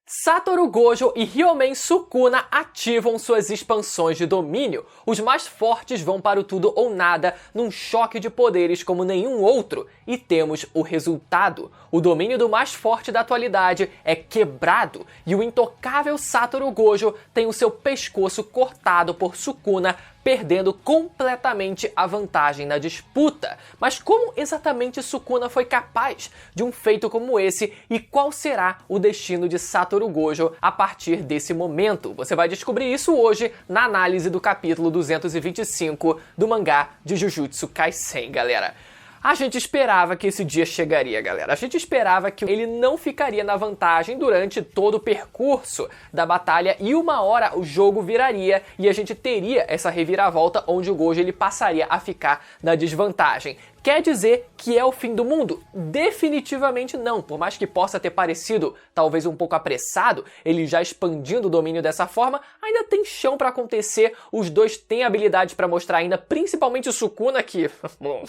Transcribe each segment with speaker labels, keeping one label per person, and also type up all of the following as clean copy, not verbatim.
Speaker 1: Satoru Gojo e Ryomen Sukuna ativam suas expansões de domínio. Os mais fortes vão para o tudo ou nada num choque de poderes como nenhum outro. E temos o resultado. O domínio do mais forte da atualidade é quebrado e o intocável Satoru Gojo tem o seu pescoço cortado por Sukuna, perdendo completamente a vantagem na disputa. Mas como exatamente Sukuna foi capaz de um feito como esse e qual será o destino de Satoru Gojo a partir desse momento? Você vai descobrir isso hoje na análise do capítulo 225 do mangá de Jujutsu Kaisen, galera. A gente esperava que esse dia chegaria, galera. A gente esperava que ele não ficaria na vantagem durante todo o percurso da batalha e uma hora o jogo viraria e a gente teria essa reviravolta onde o Gojo ele passaria a ficar na desvantagem. Quer dizer que é o fim do mundo? Definitivamente não. Por mais que possa ter parecido talvez um pouco apressado, ele já expandindo o domínio dessa forma, ainda tem chão para acontecer. Os dois têm habilidade para mostrar ainda, principalmente o Sukuna, que bom,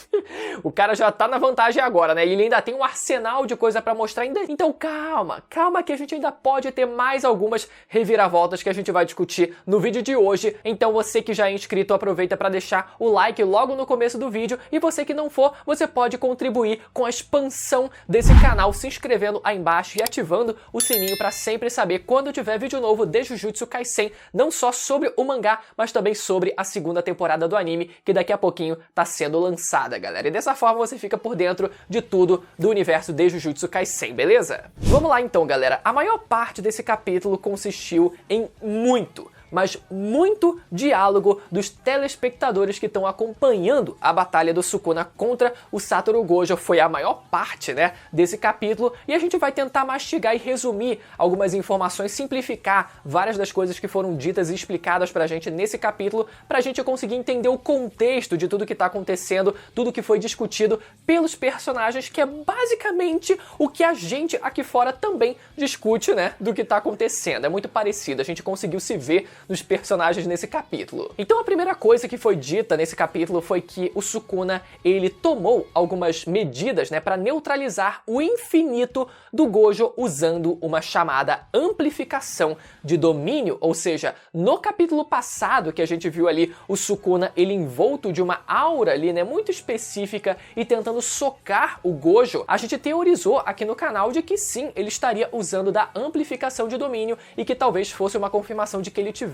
Speaker 1: o cara já tá na vantagem agora, né? E ele ainda tem um arsenal de coisa para mostrar ainda. Então calma que a gente ainda pode ter mais algumas reviravoltas que a gente vai discutir no vídeo de hoje. Então você que já é inscrito, aproveita para deixar o like logo no começo do vídeo, e você que não for, você pode contribuir com a expansão desse canal se inscrevendo aí embaixo e ativando o sininho para sempre saber quando tiver vídeo novo de Jujutsu Kaisen, não só sobre o mangá, mas também sobre a segunda temporada do anime, que daqui a pouquinho tá sendo lançada, galera. E dessa forma você fica por dentro de tudo do universo de Jujutsu Kaisen, beleza? Vamos lá então, galera. A maior parte desse capítulo consistiu em mas muito diálogo dos telespectadores que estão acompanhando a batalha do Sukuna contra o Satoru Gojo. Foi a maior parte, né, desse capítulo, e a gente vai tentar mastigar e resumir algumas informações, simplificar várias das coisas que foram ditas e explicadas pra gente nesse capítulo, pra gente conseguir entender o contexto de tudo que tá acontecendo, tudo que foi discutido pelos personagens, que é basicamente o que a gente aqui fora também discute, né, do que tá acontecendo. É muito parecido, a gente conseguiu se ver dos personagens nesse capítulo. Então a primeira coisa que foi dita nesse capítulo foi que o Sukuna, ele tomou algumas medidas, né, para neutralizar o infinito do Gojo usando uma chamada amplificação de domínio, ou seja, no capítulo passado que a gente viu ali o Sukuna, ele envolto de uma aura ali, né, muito específica e tentando socar o Gojo, a gente teorizou aqui no canal de que sim, ele estaria usando da amplificação de domínio e que talvez fosse uma confirmação de que ele tivesse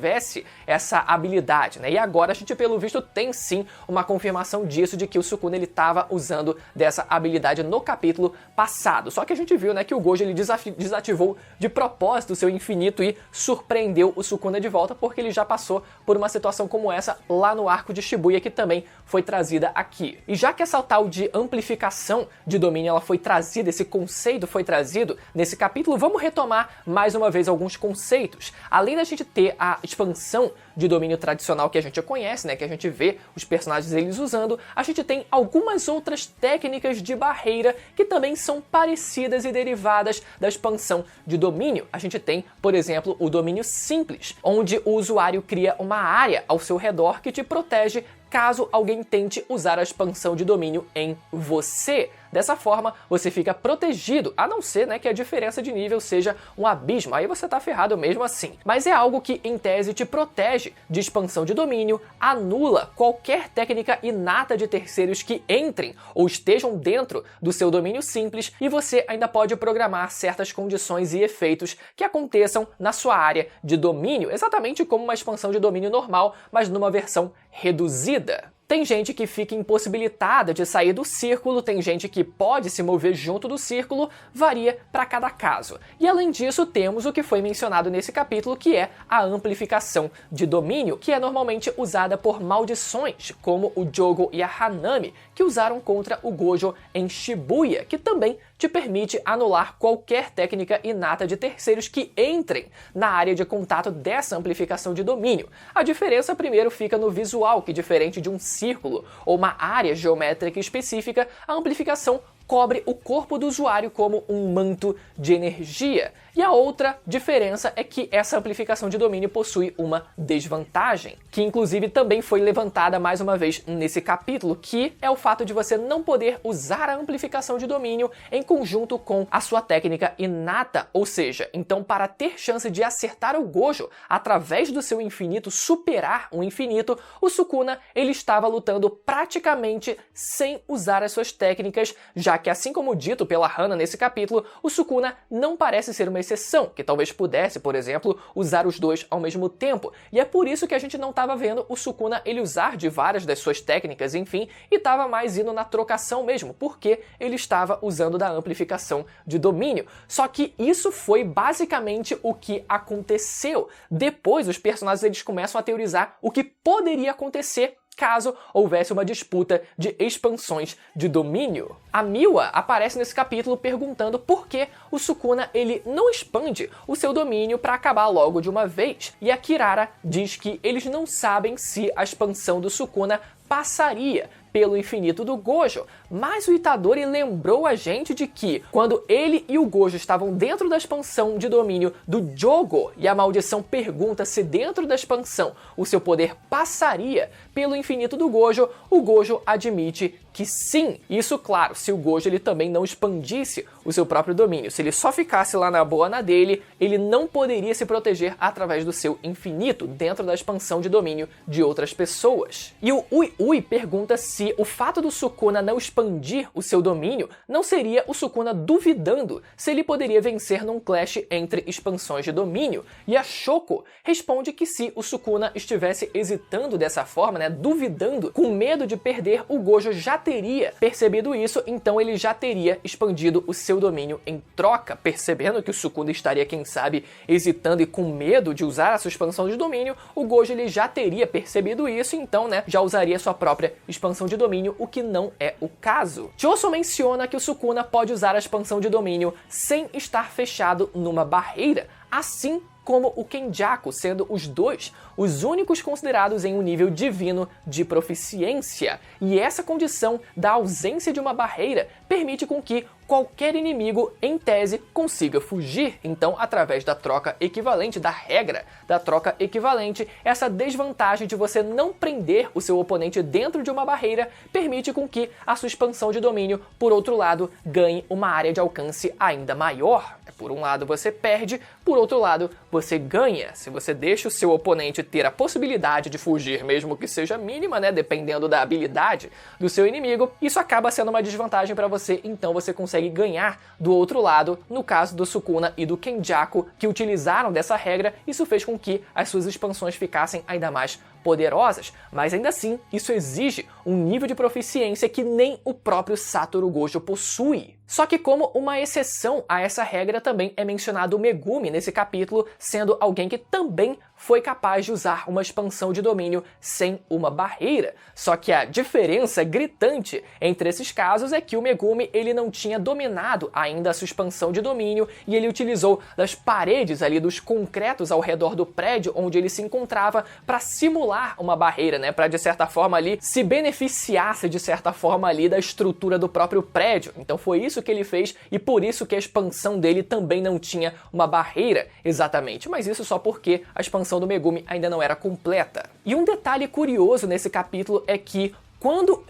Speaker 1: essa habilidade, né? E agora a gente, pelo visto, tem sim uma confirmação disso, de que o Sukuna ele estava usando dessa habilidade no capítulo passado. Só que a gente viu, né, que o Gojo ele desativou de propósito o seu infinito e surpreendeu o Sukuna de volta, porque ele já passou por uma situação como essa lá no arco de Shibuya, que também foi trazida aqui. E já que essa tal de amplificação de domínio ela foi trazida, esse conceito foi trazido nesse capítulo, vamos retomar mais uma vez alguns conceitos. Além da gente ter a expansão de domínio tradicional que a gente conhece, né, que a gente vê os personagens eles usando, a gente tem algumas outras técnicas de barreira que também são parecidas e derivadas da expansão de domínio. A gente tem, por exemplo, o domínio simples, onde o usuário cria uma área ao seu redor que te protege caso alguém tente usar a expansão de domínio em você. Dessa forma, você fica protegido, a não ser, né, que a diferença de nível seja um abismo, aí você tá ferrado mesmo assim. Mas é algo que, em tese, te protege de expansão de domínio, anula qualquer técnica inata de terceiros que entrem ou estejam dentro do seu domínio simples, e você ainda pode programar certas condições e efeitos que aconteçam na sua área de domínio, exatamente como uma expansão de domínio normal, mas numa versão reduzida. Tem gente que fica impossibilitada de sair do círculo, tem gente que pode se mover junto do círculo, varia para cada caso. E além disso, temos o que foi mencionado nesse capítulo, que é a amplificação de domínio, que é normalmente usada por maldições, como o Jogo e a Hanami, que usaram contra o Gojo em Shibuya, que também te permite anular qualquer técnica inata de terceiros que entrem na área de contato dessa amplificação de domínio. A diferença primeiro fica no visual, que diferente de um círculo ou uma área geométrica específica, a amplificação cobre o corpo do usuário como um manto de energia. E a outra diferença é que essa amplificação de domínio possui uma desvantagem, que inclusive também foi levantada mais uma vez nesse capítulo, que é o fato de você não poder usar a amplificação de domínio em conjunto com a sua técnica inata, ou seja, então para ter chance de acertar o Gojo através do seu infinito, superar o infinito, o Sukuna ele estava lutando praticamente sem usar as suas técnicas, já que assim como dito pela Hana nesse capítulo, o Sukuna não parece ser uma exceção, que talvez pudesse, por exemplo, usar os dois ao mesmo tempo, e é por isso que a gente não estava vendo o Sukuna ele usar de várias das suas técnicas, enfim, e estava mais indo na trocação mesmo, porque ele estava usando da amplificação de domínio. Só que isso foi basicamente o que aconteceu. Depois os personagens eles começam a teorizar o que poderia acontecer caso houvesse uma disputa de expansões de domínio. A Miwa aparece nesse capítulo perguntando por que o Sukuna ele não expande o seu domínio para acabar logo de uma vez. E a Kirara diz que eles não sabem se a expansão do Sukuna passaria pelo infinito do Gojo, mas o Itadori lembrou a gente de que, quando ele e o Gojo estavam dentro da expansão de domínio do Jogo, e a maldição pergunta se dentro da expansão o seu poder passaria pelo infinito do Gojo, o Gojo admite que sim. Isso, claro, se o Gojo ele também não expandisse o seu próprio domínio. Se ele só ficasse lá na boa na dele, ele não poderia se proteger através do seu infinito, dentro da expansão de domínio de outras pessoas. E o Ui pergunta se o fato do Sukuna não expandir o seu domínio não seria o Sukuna duvidando se ele poderia vencer num clash entre expansões de domínio. E a Shoko responde que se o Sukuna estivesse hesitando dessa forma, né, duvidando, com medo de perder, o Gojo já teria percebido isso, então ele já teria expandido o seu domínio em troca. Percebendo que o Sukuna estaria, quem sabe, hesitando e com medo de usar a sua expansão de domínio, o Gojo ele já teria percebido isso, então, né, já usaria sua própria expansão de domínio, o que não é o caso. Choso menciona que o Sukuna pode usar a expansão de domínio sem estar fechado numa barreira, assim como o Kenjaku, sendo os dois os únicos considerados em um nível divino de proficiência. E essa condição da ausência de uma barreira permite com que qualquer inimigo, em tese, consiga fugir. Então, através da troca equivalente, da regra da troca equivalente, essa desvantagem de você não prender o seu oponente dentro de uma barreira permite com que a sua expansão de domínio, por outro lado, ganhe uma área de alcance ainda maior. Por um lado você perde, por outro lado você ganha. Se você deixa o seu oponente ter a possibilidade de fugir, mesmo que seja mínima, né, dependendo da habilidade do seu inimigo, isso acaba sendo uma desvantagem para você, então você consegue ganhar do outro lado. No caso do Sukuna e do Kenjaku, que utilizaram dessa regra, isso fez com que as suas expansões ficassem ainda mais poderosas, mas ainda assim isso exige um nível de proficiência que nem o próprio Satoru Gojo possui. Só que como uma exceção a essa regra também é mencionado o Megumi nesse capítulo, sendo alguém que também foi capaz de usar uma expansão de domínio sem uma barreira. Só que a diferença gritante entre esses casos é que o Megumi ele não tinha dominado ainda a sua expansão de domínio e ele utilizou das paredes ali, dos concretos ao redor do prédio onde ele se encontrava para simular uma barreira, né, para de certa forma ali se beneficiar-se de certa forma ali da estrutura do próprio prédio. Então foi isso que ele fez e por isso que a expansão dele também não tinha uma barreira exatamente, mas isso só porque a expansão do Megumi ainda não era completa. E um detalhe curioso nesse capítulo é que quando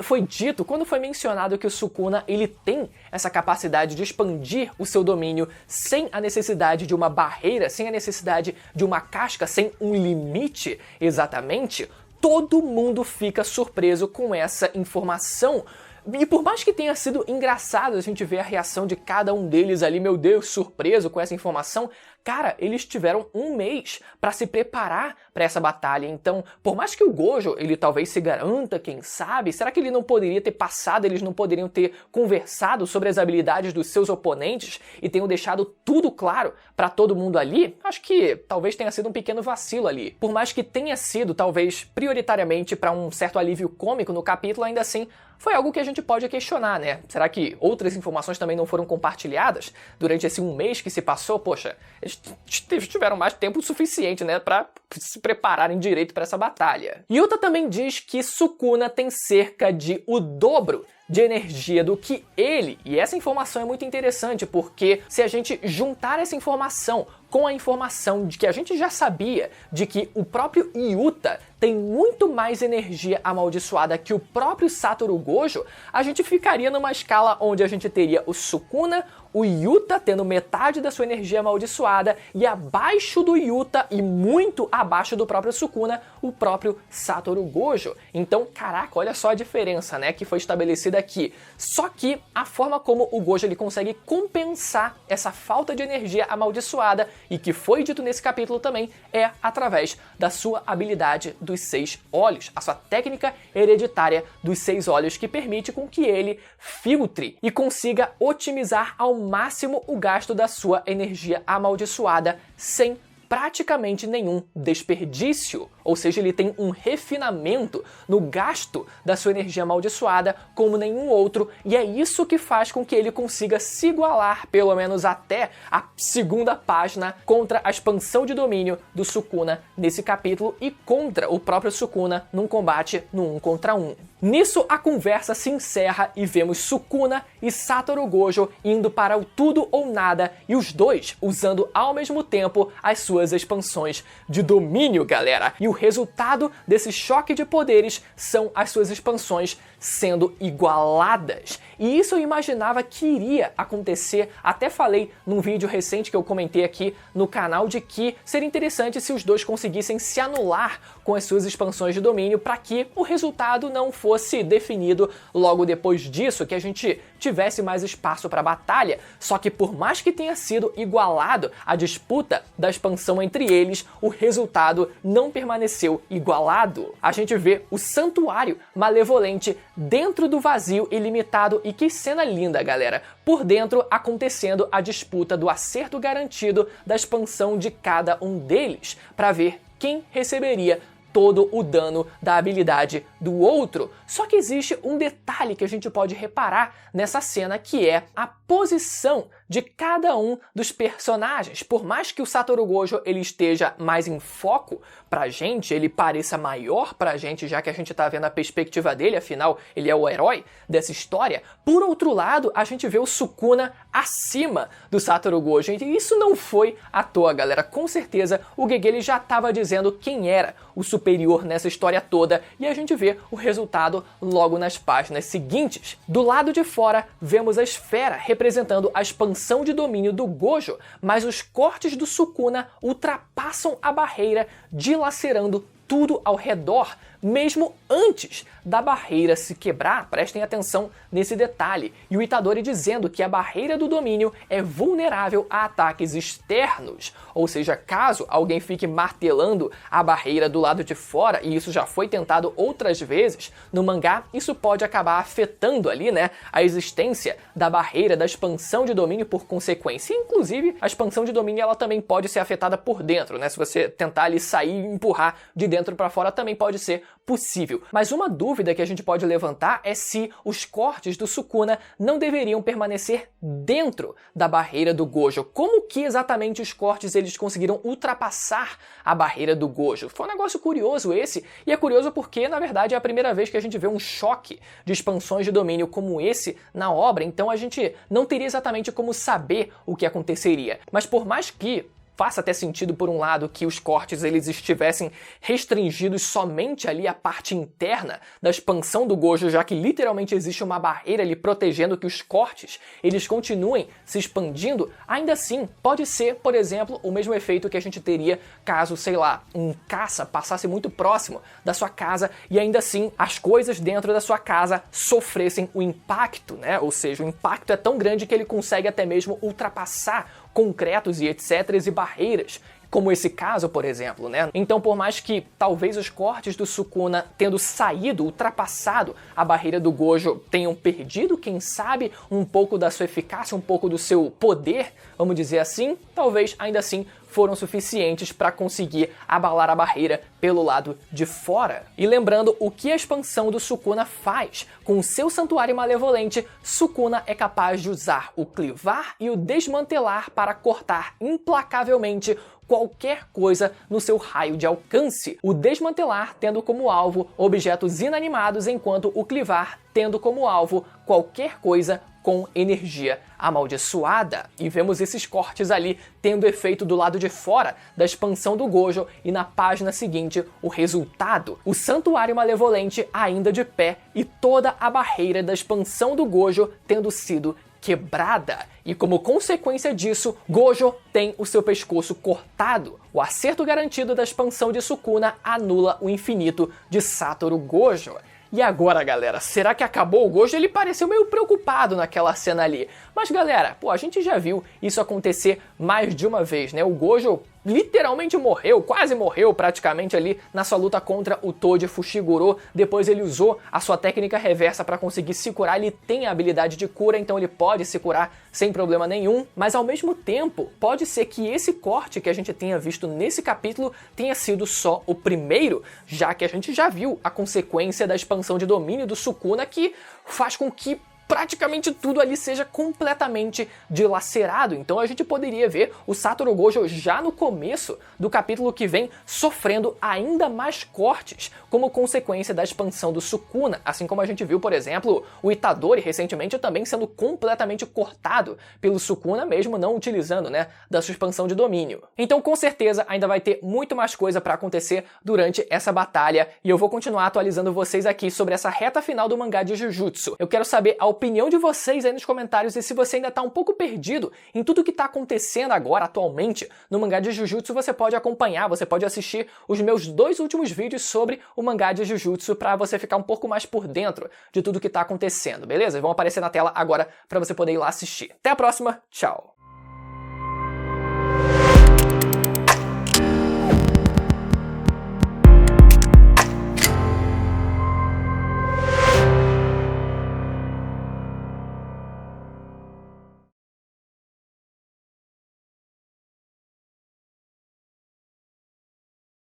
Speaker 1: foi mencionado que o Sukuna ele tem essa capacidade de expandir o seu domínio sem a necessidade de uma barreira, sem a necessidade de uma casca, sem um limite exatamente, todo mundo fica surpreso com essa informação. E por mais que tenha sido engraçado a gente ver a reação de cada um deles ali, meu Deus, surpreso com essa informação, cara, eles tiveram um mês para se preparar para essa batalha. Então, por mais que o Gojo, ele talvez se garanta, quem sabe, será que ele não poderia ter passado, eles não poderiam ter conversado sobre as habilidades dos seus oponentes e tenham deixado tudo claro para todo mundo ali? Acho que talvez tenha sido um pequeno vacilo ali. Por mais que tenha sido, talvez, prioritariamente para um certo alívio cômico no capítulo, ainda assim, foi algo que a gente pode questionar, né? Será que outras informações também não foram compartilhadas durante esse um mês que se passou? Poxa, eles tiveram mais tempo suficiente, né, para se prepararem direito para essa batalha. Yuta também diz que Sukuna tem cerca de o dobro de energia do que ele, e essa informação é muito interessante porque se a gente juntar essa informação com a informação de que a gente já sabia de que o próprio Yuta tem muito mais energia amaldiçoada que o próprio Satoru Gojo, a gente ficaria numa escala onde a gente teria o Sukuna, o Yuta tendo metade da sua energia amaldiçoada e abaixo do Yuta e muito abaixo do próprio Sukuna, o próprio Satoru Gojo. Então, caraca, olha só a diferença, né, que foi estabelecida aqui. Só que a forma como o Gojo ele consegue compensar essa falta de energia amaldiçoada e que foi dito nesse capítulo também é através da sua habilidade dos 6 olhos, a sua técnica hereditária dos 6 olhos que permite com que ele filtre e consiga otimizar ao máximo o gasto da sua energia amaldiçoada sem praticamente nenhum desperdício, ou seja, ele tem um refinamento no gasto da sua energia amaldiçoada como nenhum outro, e é isso que faz com que ele consiga se igualar, pelo menos até a segunda página, contra a expansão de domínio do Sukuna nesse capítulo e contra o próprio Sukuna num combate no 1 contra 1. Nisso, a conversa se encerra e vemos Sukuna e Satoru Gojo indo para o tudo ou nada e os dois usando ao mesmo tempo as suas expansões de domínio, galera. E o resultado desse choque de poderes são as suas expansões sendo igualadas. E isso eu imaginava que iria acontecer, até falei num vídeo recente que eu comentei aqui no canal de que seria interessante se os dois conseguissem se anular com as suas expansões de domínio para que o resultado não fosse definido logo depois disso, que a gente tivesse mais espaço para batalha. Só que por mais que tenha sido igualado a disputa da expansão entre eles, o resultado não permaneceu igualado. A gente vê o Santuário Malevolente dentro do vazio ilimitado e que cena linda, galera. Por dentro acontecendo a disputa do acerto garantido da expansão de cada um deles, para ver quem receberia todo o dano da habilidade do outro. Só que existe um detalhe que a gente pode reparar nessa cena, que é a posição de cada um dos personagens. Por mais que o Satoru Gojo ele esteja mais em foco pra gente, ele pareça maior pra gente, já que a gente tá vendo a perspectiva dele, afinal ele é o herói dessa história. Por outro lado, a gente vê o Sukuna acima do Satoru Gojo, e isso não foi à toa, galera. Com certeza o Gege ele já estava dizendo quem era o superior nessa história toda, e a gente vê o resultado logo nas páginas seguintes. Do lado de fora, vemos a esfera representando a expansão de domínio do Gojo, mas os cortes do Sukuna ultrapassam a barreira, dilacerando tudo ao redor, mesmo antes da barreira se quebrar. Prestem atenção nesse detalhe. E o Itadori dizendo que a barreira do domínio é vulnerável a ataques externos, ou seja, caso alguém fique martelando a barreira do lado de fora, e isso já foi tentado outras vezes no mangá, isso pode acabar afetando ali, né, a existência da barreira da expansão de domínio por consequência. Inclusive, a expansão de domínio ela também pode ser afetada por dentro, né? Se você tentar ali sair e empurrar de dentro para fora, também pode ser possível. Mas uma dúvida que a gente pode levantar é se os cortes do Sukuna não deveriam permanecer dentro da barreira do Gojo. Como que exatamente os cortes eles conseguiram ultrapassar a barreira do Gojo? Foi um negócio curioso esse, e é curioso porque, na verdade, é a primeira vez que a gente vê um choque de expansões de domínio como esse na obra, então a gente não teria exatamente como saber o que aconteceria. Mas por mais que faça até sentido, por um lado, que os cortes eles estivessem restringidos somente ali à parte interna da expansão do Gojo, já que literalmente existe uma barreira ali protegendo que os cortes eles continuem se expandindo, ainda assim pode ser, por exemplo, o mesmo efeito que a gente teria caso, sei lá, um caça passasse muito próximo da sua casa e ainda assim as coisas dentro da sua casa sofressem o impacto, né? Ou seja, o impacto é tão grande que ele consegue até mesmo ultrapassar concretos e etc. e barreiras, como esse caso, por exemplo, né? Então, por mais que talvez os cortes do Sukuna tendo saído, ultrapassado a barreira do Gojo, tenham perdido, quem sabe, um pouco da sua eficácia, um pouco do seu poder, vamos dizer assim, talvez ainda assim foram suficientes para conseguir abalar a barreira pelo lado de fora. E lembrando o que a expansão do Sukuna faz. Com seu santuário malevolente, Sukuna é capaz de usar o clivar e o desmantelar para cortar implacavelmente qualquer coisa no seu raio de alcance. O desmantelar tendo como alvo objetos inanimados, enquanto o clivar tendo como alvo qualquer coisa com energia amaldiçoada. E vemos esses cortes ali tendo efeito do lado de fora da expansão do Gojo, e na página seguinte o resultado. O santuário malevolente ainda de pé e toda a barreira da expansão do Gojo tendo sido quebrada. E como consequência disso, Gojo tem o seu pescoço cortado. O acerto garantido da expansão de Sukuna anula o infinito de Satoru Gojo. E agora, galera, será que acabou o Gojo? Ele pareceu meio preocupado naquela cena ali. Mas, galera, a gente já viu isso acontecer mais de uma vez, né? O Gojo literalmente morreu, quase morreu praticamente ali na sua luta contra o Toji Fushiguro. Depois ele usou a sua técnica reversa para conseguir se curar. Ele tem a habilidade de cura, então ele pode se curar sem problema nenhum. Mas ao mesmo tempo, pode ser que esse corte que a gente tenha visto nesse capítulo tenha sido só o primeiro, já que a gente já viu a consequência da expansão de domínio do Sukuna, que faz com que praticamente tudo ali seja completamente dilacerado. Então a gente poderia ver o Satoru Gojo já no começo do capítulo que vem sofrendo ainda mais cortes como consequência da expansão do Sukuna, assim como a gente viu, por exemplo, o Itadori recentemente também sendo completamente cortado pelo Sukuna, mesmo não utilizando, né, da sua expansão de domínio. Então com certeza ainda vai ter muito mais coisa para acontecer durante essa batalha, e eu vou continuar atualizando vocês aqui sobre essa reta final do mangá de Jujutsu. Eu quero saber a opinião de vocês aí nos comentários, e se você ainda tá um pouco perdido em tudo que tá acontecendo agora, atualmente, no mangá de Jujutsu, você pode acompanhar, você pode assistir os meus 2 últimos vídeos sobre o mangá de Jujutsu para você ficar um pouco mais por dentro de tudo que tá acontecendo, beleza? Vão aparecer na tela agora para você poder ir lá assistir. Até a próxima, tchau!